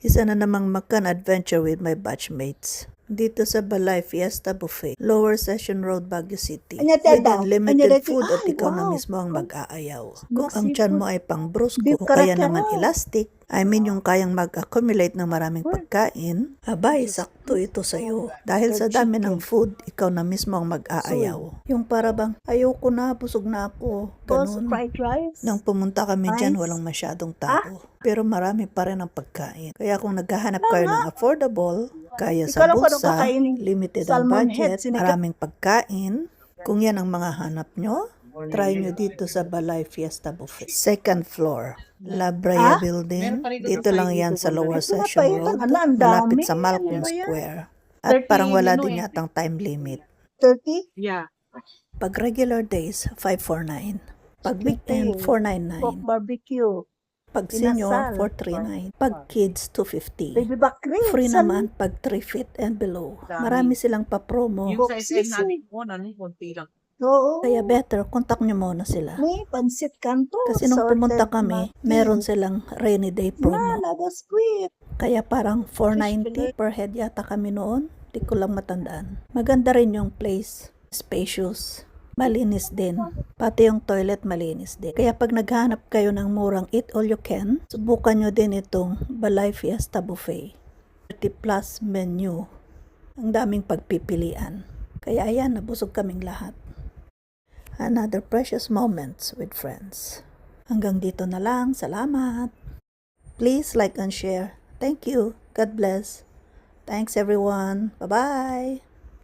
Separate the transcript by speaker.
Speaker 1: Isa na namang makan adventure with my batchmates. Dito sa Balay Fiesta Buffet, Lower Session Road, Baguio City. With unlimited food at ikaw na mismo ang mag-aayaw. Kung ang tiyan mo ay pang brusko o kaya naman elastic, yung kayang mag-accumulate ng maraming pagkain, abay, sakto ito sa'yo. Dahil sa dami ng food, ikaw na mismo ang mag-aayaw. Yung para bang, ayoko na, busog na ako. Ganun. Nang pumunta kami dyan, walang masyadong tao. Pero marami pa rin ang pagkain. Kaya kung naghahanap kayo ng affordable, kaya sa bulsa, limited ang budget, maraming pagkain, kung yan ang mga hanap nyo, try nyo dito sa Balay Fiesta Buffet. Second floor, La Brea Building. Dito lang yan sa Lower Session Road, malapit sa Malcolm Square. At parang wala din yatang time limit.
Speaker 2: 30? Yeah.
Speaker 1: Pag regular days, 549. Pag weekend, 499.
Speaker 2: Pork barbecue.
Speaker 1: Pag senior, 439. Pag kids, 250.
Speaker 2: Baby back ribs.
Speaker 1: Free naman pag 3 feet and below. Marami silang pa-promo.
Speaker 2: Yung sa SM natin po, konti lang. Oo.
Speaker 1: Kaya better, contact nyo muna sila.
Speaker 2: May pansit kanto.
Speaker 1: Kasi nung pumunta kami, meron silang rainy day promo.
Speaker 2: That's great.
Speaker 1: Kaya parang 490 per head yata kami noon. Di ko lang matandaan. Maganda rin yung place. Spacious. Malinis din. Pati yung toilet malinis din. Kaya pag naghanap kayo ng murang eat all you can, subukan nyo din itong Balay Fiesta Buffet. 30 plus menu. Ang daming pagpipilian. Kaya ayan, nabusog kaming lahat. Another precious moments with friends. Hanggang dito na lang. Salamat. Please like and share. Thank you. God bless. Thanks everyone. Bye-bye.